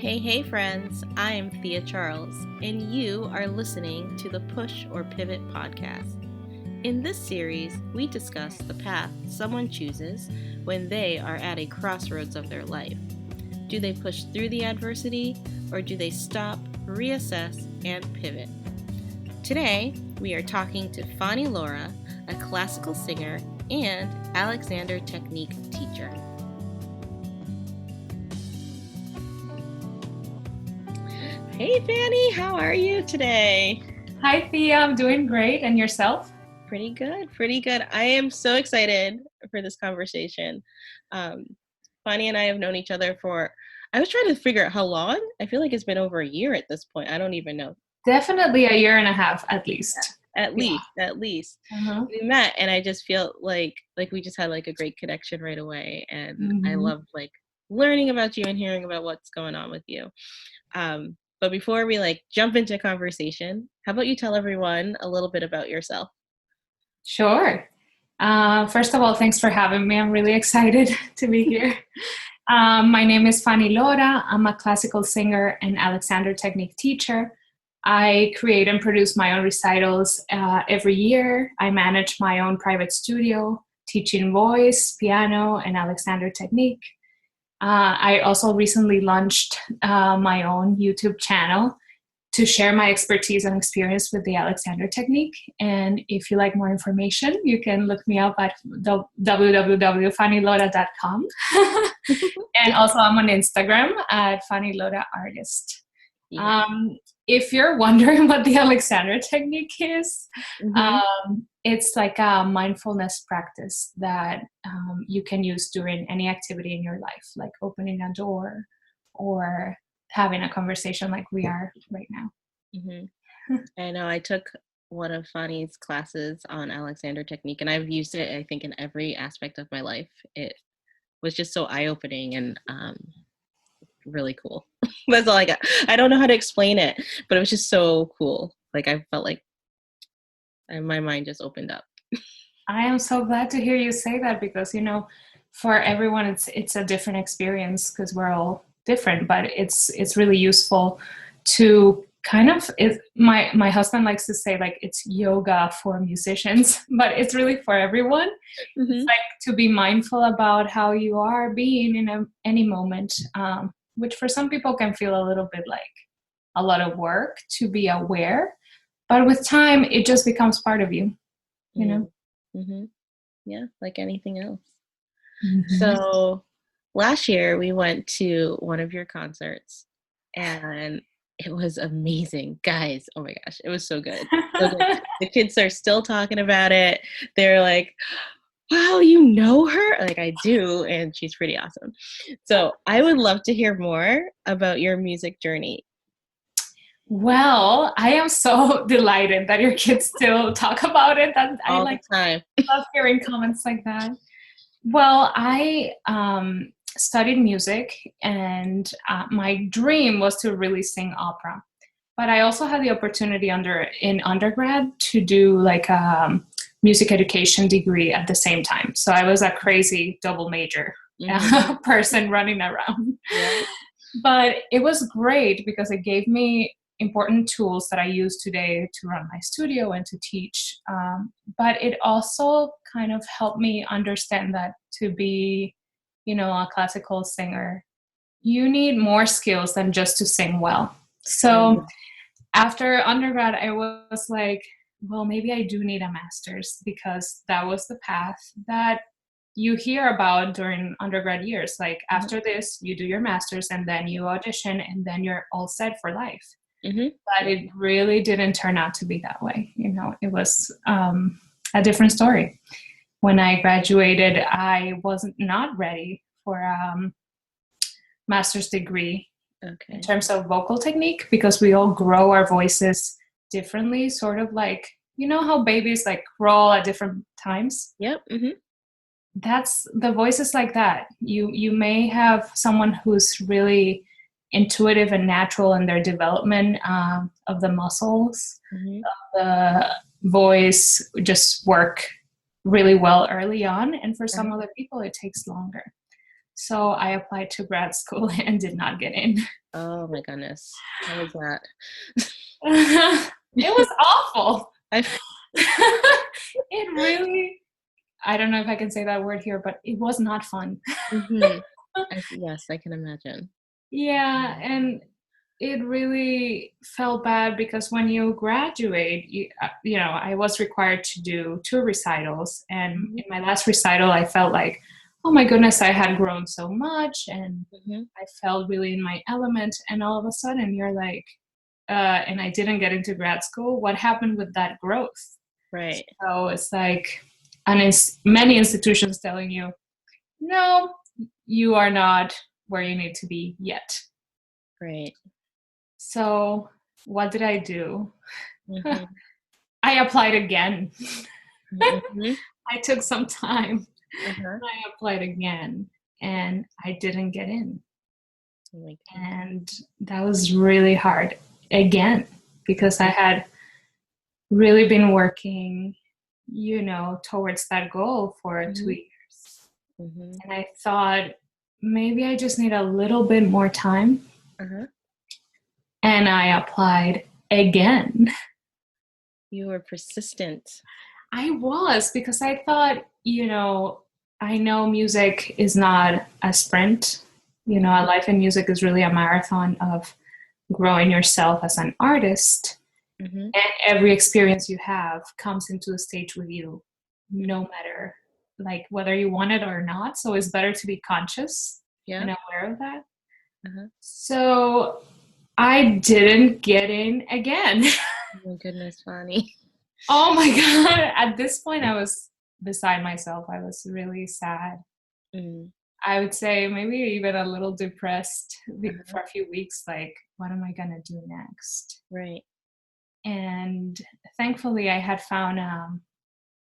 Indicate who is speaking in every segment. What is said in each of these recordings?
Speaker 1: Hey, friends, I am Thea Charles, and you are listening to the Push or Pivot podcast. In this series, we discuss the path someone chooses when they are at a crossroads of their life. Do they push through the adversity, or do they stop, reassess, and pivot? Today, we are talking to Fanny Lora, a classical singer and Alexander Technique teacher. Hey Fanny, how are you today?
Speaker 2: Hi Thea, I'm doing great. And yourself?
Speaker 1: Pretty good. I am so excited for this conversation. Fanny and I have known each other I was trying to figure out how long. I feel like it's been over a year at this point. I don't even know.
Speaker 2: Definitely a year and a half at least.
Speaker 1: Yeah, at least. Uh-huh. We met and I just feel like we just had like a great connection right away. And I love like learning about you and hearing about what's going on with you. But before we jump into conversation, how about you tell everyone a little bit about yourself?
Speaker 2: Sure. First of all, thanks for having me. I'm really excited to be here. My name is Fanny Lora. I'm a classical singer and Alexander Technique teacher. I create and produce my own recitals every year. I manage my own private studio, teaching voice, piano, and Alexander Technique. I also recently launched my own YouTube channel to share my expertise and experience with the Alexander Technique. And if you like more information, you can look me up at www.fannylora.com. And also I'm on Instagram at Fanny Lora Artist. Yeah. If you're wondering what the Alexander Technique is, it's like a mindfulness practice that you can use during any activity in your life, like opening a door or having a conversation like we are right now.
Speaker 1: I know I took one of Fanny's classes on Alexander Technique, and I've used it, I think, in every aspect of my life. It was just so eye-opening and really cool. That's all I got. I don't know how to explain it, but it was just so cool. Like I felt like my mind just opened up.
Speaker 2: I am so glad to hear you say that because, for everyone, it's a different experience because we're all different, but it's really useful to kind of, my husband likes to say like it's yoga for musicians, but it's really for everyone. It's like to be mindful about how you are being in any moment, which for some people can feel a little bit like a lot of work to be aware, but with time, it just becomes part of you, you know?
Speaker 1: Yeah, like anything else. So last year we went to one of your concerts and it was amazing. Guys, oh my gosh, it was so good. The kids are still talking about it. They're like, wow, you know her? Like I do, and she's pretty awesome. So I would love to hear more about your music journey.
Speaker 2: Well, I am so delighted that your kids still talk about it. That
Speaker 1: all the time.
Speaker 2: Love hearing comments like that. Well, I studied music, and my dream was to really sing opera. But I also had the opportunity in undergrad to do like a music education degree at the same time. So I was a crazy double major person running around. Yeah. But it was great because it gave me important tools that I use today to run my studio and to teach. But it also kind of helped me understand that to be, a classical singer, you need more skills than just to sing well. So after undergrad, I was like, well, maybe I do need a master's because that was the path that you hear about during undergrad years. Like after this, you do your master's and then you audition and then you're all set for life. But it really didn't turn out to be that way. It was a different story. When I graduated, I wasn't not ready for a master's degree in terms of vocal technique because we all grow our voices differently, sort of like, how babies like crawl at different times?
Speaker 1: Yep.
Speaker 2: That's the voices like that. You may have someone who's really intuitive and natural in their development of the muscles of the voice just work really well early on, and for some other people it takes longer. So I applied to grad school and did not get in.
Speaker 1: Oh my goodness. How was that?
Speaker 2: It was awful.
Speaker 1: I,
Speaker 2: It really, I don't know if I can say that word here, but it was not fun.
Speaker 1: mhm. Yes, I can imagine.
Speaker 2: Yeah, and it really felt bad because when you graduate, I was required to do two recitals, and
Speaker 1: Mhm,
Speaker 2: in my last recital, I felt like, oh my goodness, I had grown so much, and
Speaker 1: mhm.
Speaker 2: I felt really in my element. And all of a sudden, you're like, and I didn't get into grad school. What happened with that growth?
Speaker 1: Right,
Speaker 2: So it's like, many institutions telling you, no, you are not where you need to be yet.
Speaker 1: right.
Speaker 2: So what did I do?
Speaker 1: Mhm,
Speaker 2: I applied again.
Speaker 1: mhm.
Speaker 2: I took some time.
Speaker 1: Uh-huh.
Speaker 2: I applied again and I didn't get in.
Speaker 1: Oh my goodness.
Speaker 2: And that was really hard again because I had really been working, towards that goal for 2 years.
Speaker 1: Mhm.
Speaker 2: And I thought maybe I just need a little bit more time.
Speaker 1: Uh-huh.
Speaker 2: And I applied again.
Speaker 1: You were persistent.
Speaker 2: I was because I thought, I know music is not a sprint. A life in music is really a marathon of growing yourself as an artist.
Speaker 1: Mhm.
Speaker 2: And every experience you have comes into the stage with you, no matter like whether you want it or not. So it's better to be conscious
Speaker 1: Yeah.
Speaker 2: and aware of that.
Speaker 1: Uh-huh.
Speaker 2: So I didn't get in again.
Speaker 1: Oh my goodness, Fanny.
Speaker 2: Oh my God. At this point, I was beside myself. I was really sad.
Speaker 1: Mm.
Speaker 2: I would say maybe even a little depressed
Speaker 1: Uh-huh.
Speaker 2: for a few weeks. Like, what am I going to do next?
Speaker 1: Right.
Speaker 2: And thankfully, I had found a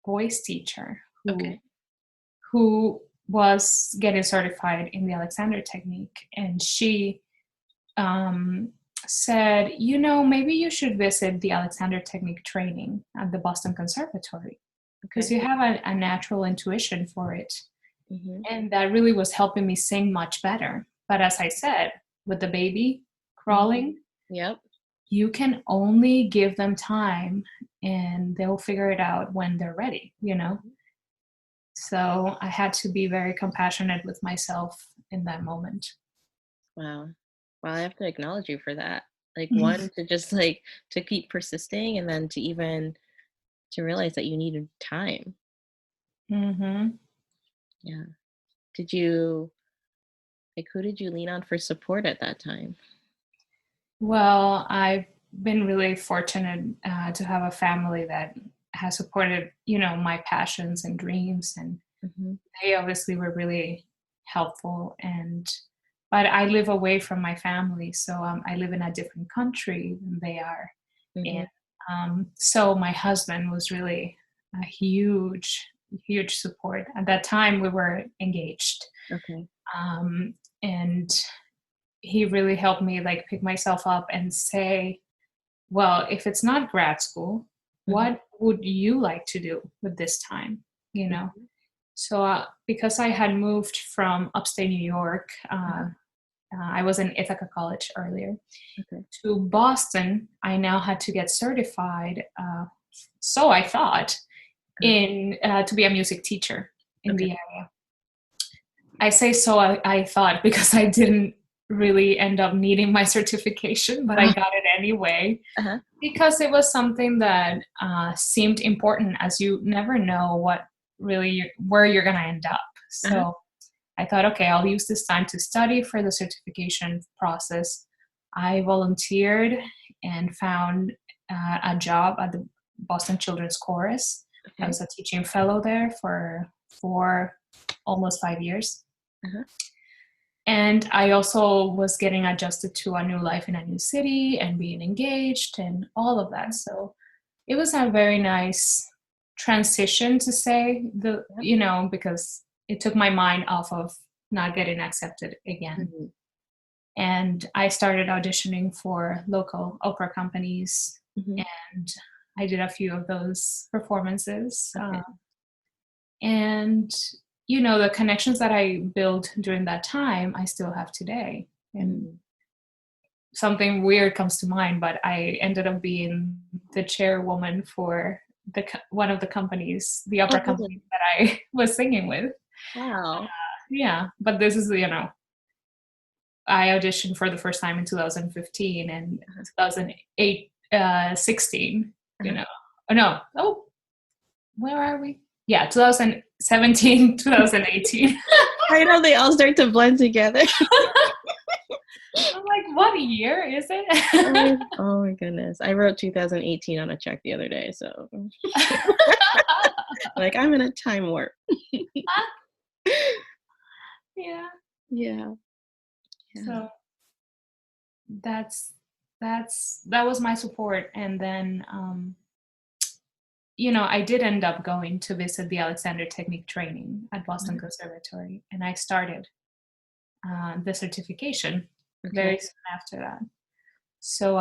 Speaker 2: voice teacher who
Speaker 1: Okay.
Speaker 2: who was getting certified in the Alexander technique. And she um, said, maybe you should visit the Alexander technique training at the Boston Conservatory because
Speaker 1: Okay.
Speaker 2: you have a natural intuition for it.
Speaker 1: Mhm.
Speaker 2: And that really was helping me sing much better. But as I said, with the baby
Speaker 1: Mhm.
Speaker 2: crawling,
Speaker 1: Yep.
Speaker 2: you can only give them time and they'll figure it out when they're ready.
Speaker 1: Mhm.
Speaker 2: So I had to be very compassionate with myself in that moment.
Speaker 1: Wow. Well, I have to acknowledge you for that. Like one to just like to keep persisting and then to even to realize that you needed time.
Speaker 2: Hmm.
Speaker 1: Yeah. Did you like who did you lean on for support at that time?
Speaker 2: Well, I've been really fortunate to have a family that has supported, my passions and dreams, and
Speaker 1: Mhm.
Speaker 2: they obviously were really helpful. But I live away from my family, so I live in a different country than they are, and
Speaker 1: Mhm.
Speaker 2: so my husband was really a huge, huge support. At that time, we were engaged,
Speaker 1: Okay.
Speaker 2: um, and he really helped me like pick myself up and say, well, if it's not grad school,
Speaker 1: Mhm.
Speaker 2: what would you like to do with this time? You know?
Speaker 1: Mhm.
Speaker 2: So, because I had moved from upstate New York,
Speaker 1: Uh-huh.
Speaker 2: I was in Ithaca College earlier,
Speaker 1: Okay.
Speaker 2: to Boston, I now had to get certified. So I thought
Speaker 1: Uh-huh.
Speaker 2: in to be a music teacher in
Speaker 1: Okay.
Speaker 2: the area. I say so I thought because I didn't really end up needing my certification, but I
Speaker 1: Uh,
Speaker 2: got it anyway
Speaker 1: uh-huh.
Speaker 2: because it was something that seemed important, as you never know where you're going to end up.
Speaker 1: Uh-huh.
Speaker 2: So I thought, okay, I'll use this time to study for the certification process. I volunteered and found a job at the Boston Children's Chorus. I
Speaker 1: Okay.
Speaker 2: was a teaching fellow there for almost 5 years.
Speaker 1: Uh-huh.
Speaker 2: And I also was getting adjusted to a new life in a new city and being engaged and all of that. So it was a very nice transition to say
Speaker 1: Yep.
Speaker 2: because it took my mind off of not getting accepted again.
Speaker 1: Mhm.
Speaker 2: And I started auditioning for local opera companies,
Speaker 1: Mhm.
Speaker 2: and I did a few of those performances.
Speaker 1: Okay.
Speaker 2: And the connections that I built during that time, I still have today. And something weird comes to mind, but I ended up being the chairwoman for one of the companies, the opera company that I was singing with.
Speaker 1: Wow.
Speaker 2: Yeah, but this is, I auditioned for the first time in 2015 and 2008, 16, where are we? Yeah, 2017, 2018.
Speaker 1: I know they all start to blend together.
Speaker 2: I'm like, what year is it?
Speaker 1: Oh my goodness. I wrote 2018 on a check the other day, so like I'm in a time warp.
Speaker 2: Yeah.
Speaker 1: Yeah.
Speaker 2: So that was my support. And then I did end up going to visit the Alexander Technique training at Boston Conservatory, and I started the certification very soon after that. So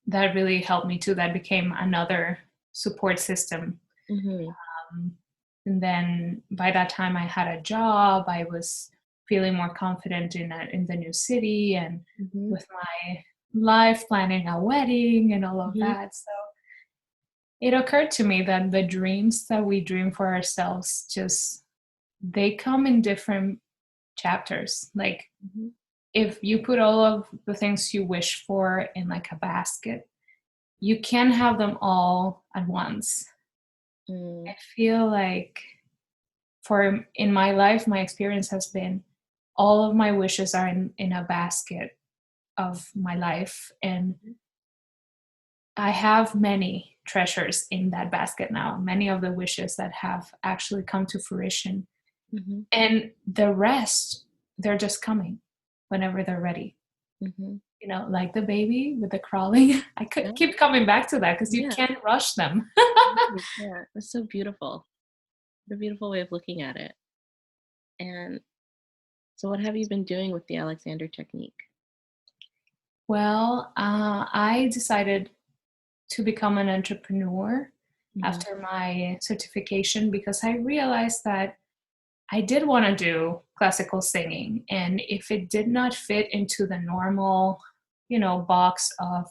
Speaker 2: that really helped me too. That became another support system. And then by that time I had a job. I was feeling more confident in the new city, and with my life, planning a wedding and all of that. So it occurred to me that the dreams that we dream for ourselves, they come in different chapters. Like if you put all of the things you wish for in like a basket, you can't have them all at once. I feel like in my life, my experience has been all of my wishes are in a basket of my life. And I have many treasures in that basket now, many of the wishes that have actually come to fruition. And the rest, they're just coming whenever they're ready. Like the baby with the crawling. I could keep coming back to that because you can't rush them.
Speaker 1: Yeah, it's so beautiful. A beautiful way of looking at it. And so what have you been doing with the Alexander Technique?
Speaker 2: Well, I decided to become an entrepreneur after my certification, because I realized that I did want to do classical singing. And if it did not fit into the normal, box of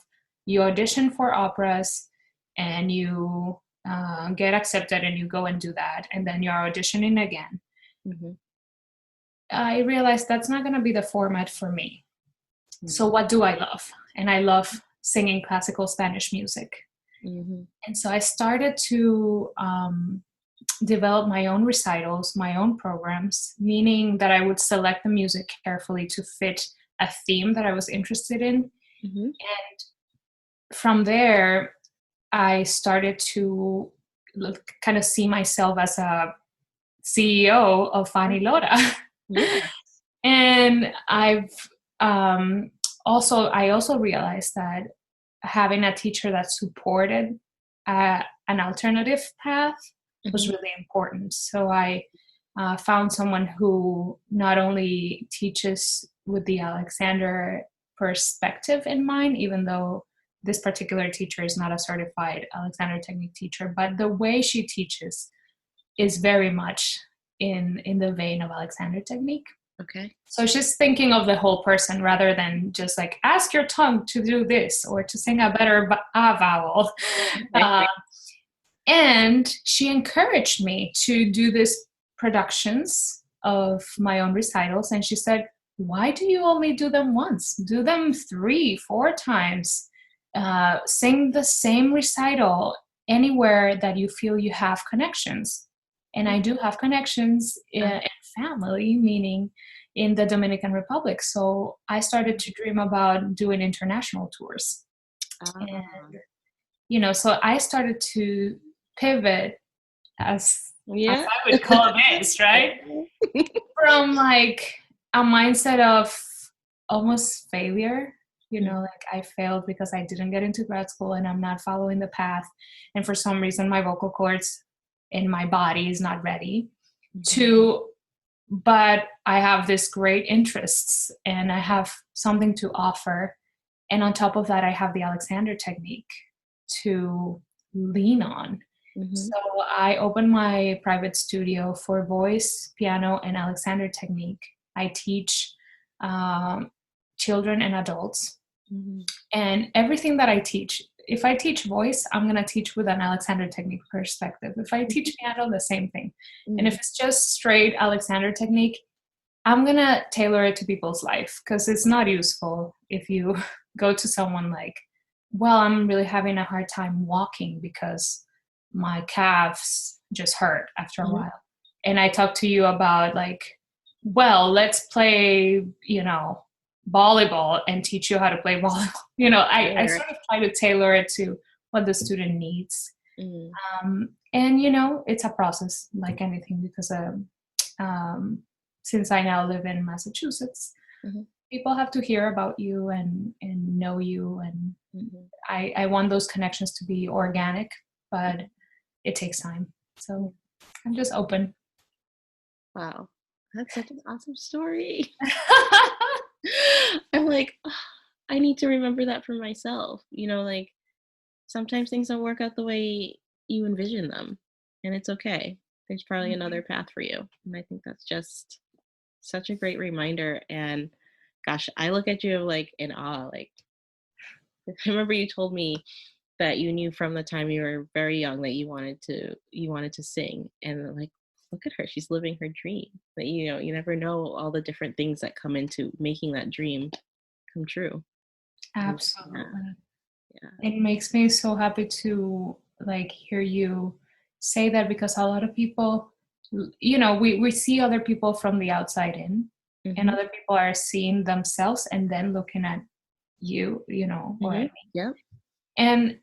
Speaker 2: you audition for operas and you get accepted and you go and do that, and then you're auditioning again, I realized that's not going to be the format for me. So what do I love? And I love singing classical Spanish music. And so I started to develop my own recitals, my own programs, meaning that I would select the music carefully to fit a theme that I was interested in. And from there, I started to kind of see myself as a CEO of Fanny Lora. And I also realized that having a teacher that supported an alternative path was really important. So I found someone who not only teaches with the Alexander perspective in mind, even though this particular teacher is not a certified Alexander Technique teacher, but the way she teaches is very much in the vein of Alexander Technique. So she's thinking of the whole person rather than just like ask your tongue to do this or to sing a better vowel. And she encouraged me to do these productions of my own recitals. And she said, why do you only do them once? Do them 3-4 times. Sing the same recital anywhere that you feel you have connections. And I do have connections in family, meaning in the Dominican Republic. So I started to dream about doing international tours. And, so I started to pivot, as I would call this, right? From like a mindset of almost failure, like I failed because I didn't get into grad school and I'm not following the path. And for some reason, my vocal cords in my body is not ready but I have this great interests and I have something to offer. And on top of that, I have the Alexander Technique to lean on.
Speaker 1: Mm-hmm.
Speaker 2: So I opened my private studio for voice, piano, and Alexander technique. I teach children and adults.
Speaker 1: Mm-hmm.
Speaker 2: And everything that I teach, if I teach voice, I'm going to teach with an Alexander technique perspective. If I teach piano, the same thing. And if it's just straight Alexander technique, I'm going to tailor it to people's life, because it's not useful if you go to someone like, well, I'm really having a hard time walking because my calves just hurt after a
Speaker 1: Mm-hmm.
Speaker 2: while. And I talk to you about like, well, let's play, volleyball and teach you how to play volleyball. I sort of try to tailor it to what the student needs.
Speaker 1: Mm-hmm.
Speaker 2: And, it's a process like anything, because since I now live in Massachusetts,
Speaker 1: Mm-hmm.
Speaker 2: people have to hear about you and know you. And I want those connections to be organic, but it takes time. So I'm just open.
Speaker 1: Wow, that's such an awesome story. I'm like, "Oh, I need to remember that for myself." Like sometimes things don't work out the way you envision them, and it's okay. There's probably another path for you. And I think that's just such a great reminder. And gosh, I look at you like in awe. Like, I remember you told me that you knew from the time you were very young that you wanted to sing, and like, look at her, she's living her dream. That you never know all the different things that come into making that dream come true.
Speaker 2: Absolutely.
Speaker 1: Yeah.
Speaker 2: It makes me so happy to like hear you say that, because a lot of people, we see other people from the outside in, and
Speaker 1: Mm-hmm.
Speaker 2: other people are seeing themselves and then looking at you, or
Speaker 1: Mm-hmm.
Speaker 2: at me.
Speaker 1: Yep.
Speaker 2: And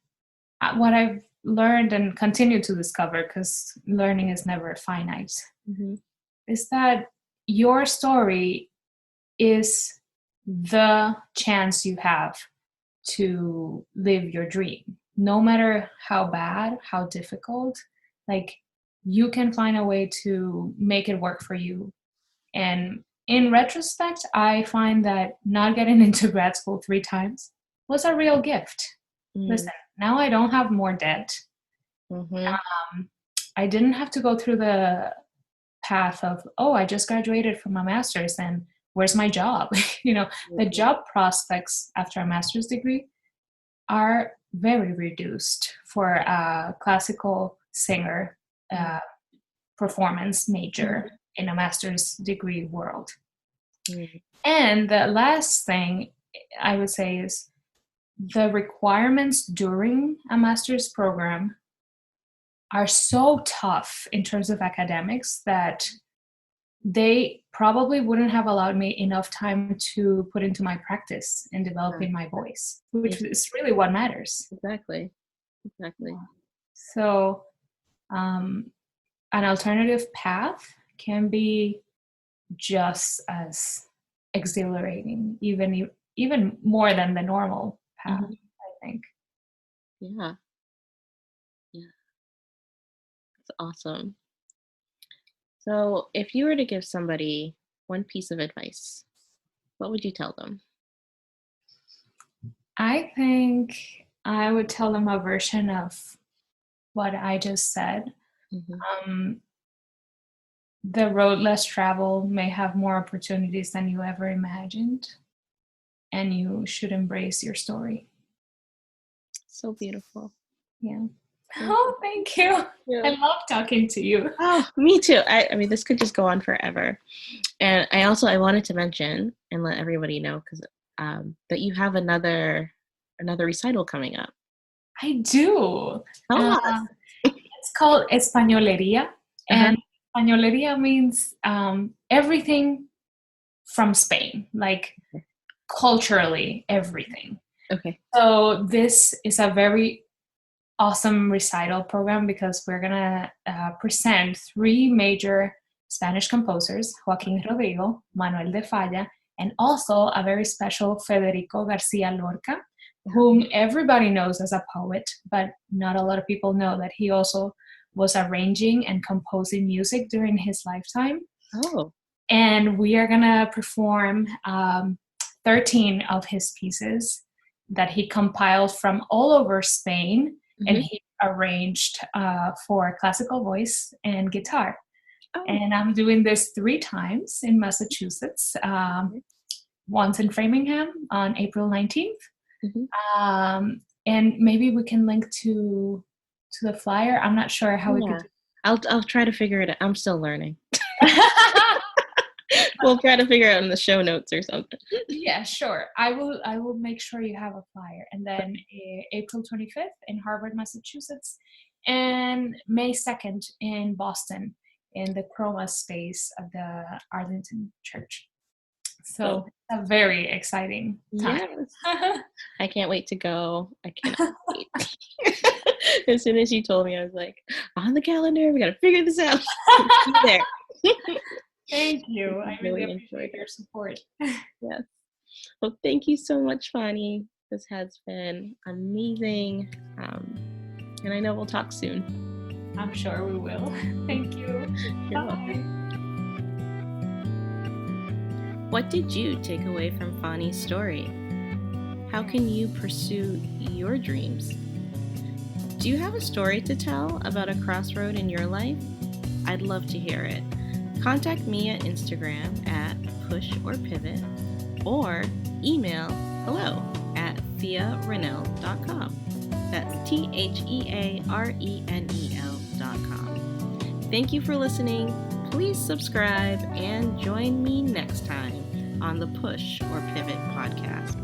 Speaker 2: what I've learned and continue to discover, because learning is never finite,
Speaker 1: Mm-hmm.
Speaker 2: is that your story is the chance you have to live your dream. No matter how bad, how difficult, like you can find a way to make it work for you. And in retrospect, I find that not getting into grad school 3 times was a real gift.
Speaker 1: Mm-hmm.
Speaker 2: Listen, now I don't have more debt.
Speaker 1: Mm-hmm.
Speaker 2: I didn't have to go through the path of, oh, I just graduated from a master's and where's my job? The job prospects after a master's degree are very reduced for a classical singer performance major in a master's degree world.
Speaker 1: Mm-hmm.
Speaker 2: And the last thing I would say is the requirements during a master's program are so tough in terms of academics that they probably wouldn't have allowed me enough time to put into my practice in developing my voice, which is really what matters.
Speaker 1: Exactly.
Speaker 2: So an alternative path can be just as exhilarating, even more than the normal path, I think.
Speaker 1: Yeah. It's awesome. So if you were to give somebody one piece of advice, what would you tell them?
Speaker 2: I think I would tell them a version of what I just said. The road less traveled may have more opportunities than you ever imagined, and you should embrace your story.
Speaker 1: So beautiful.
Speaker 2: Yeah. Oh, thank you.
Speaker 1: Yeah.
Speaker 2: I love talking to you.
Speaker 1: Oh, me too. I mean, this could just go on forever. And I wanted to mention and let everybody know, because that you have another recital coming up.
Speaker 2: I do.
Speaker 1: Tell us.
Speaker 2: It's called Españolería, and Españolería means everything from Spain, like culturally everything.
Speaker 1: Okay.
Speaker 2: So this is a very awesome recital program, because we're gonna present 3 major Spanish composers: Joaquín Rodrigo, Manuel de Falla, and also a very special Federico García Lorca, whom everybody knows as a poet, but not a lot of people know that he also was arranging and composing music during his lifetime.
Speaker 1: Oh.
Speaker 2: And we are gonna perform 13 of his pieces that he compiled from all over Spain, and he arranged for classical voice and guitar.
Speaker 1: Oh.
Speaker 2: And I'm doing this 3 times in Massachusetts. Once in Framingham on April 19th. And maybe we can link to the flyer. I'm not sure how we could do.
Speaker 1: I'll try to figure it out. I'm still learning. We'll try to figure it out in the show notes or something.
Speaker 2: Yeah, sure. I will make sure you have a flyer. And then April 25th in Harvard, Massachusetts, and May 2nd in Boston in the Chroma space of the Arlington Church. So a very exciting time.
Speaker 1: Yes. I can't wait to go. I cannot wait. As soon as you told me, I was like, on the calendar, we got to figure this out. There.
Speaker 2: Thank you. I really appreciate your support.
Speaker 1: Yes. Well, thank you so much, Fanny. This has been amazing. And I know we'll talk soon.
Speaker 2: I'm sure we will. Thank you.
Speaker 1: You're welcome. What did you take away from Fanny's story? How can you pursue your dreams? Do you have a story to tell about a crossroad in your life? I'd love to hear it. Contact me at Instagram at pushorpivot or email hello@thearenel.com. That's TheaRenel.com. Thank you for listening. Please subscribe and join me next time on the Push or Pivot podcast.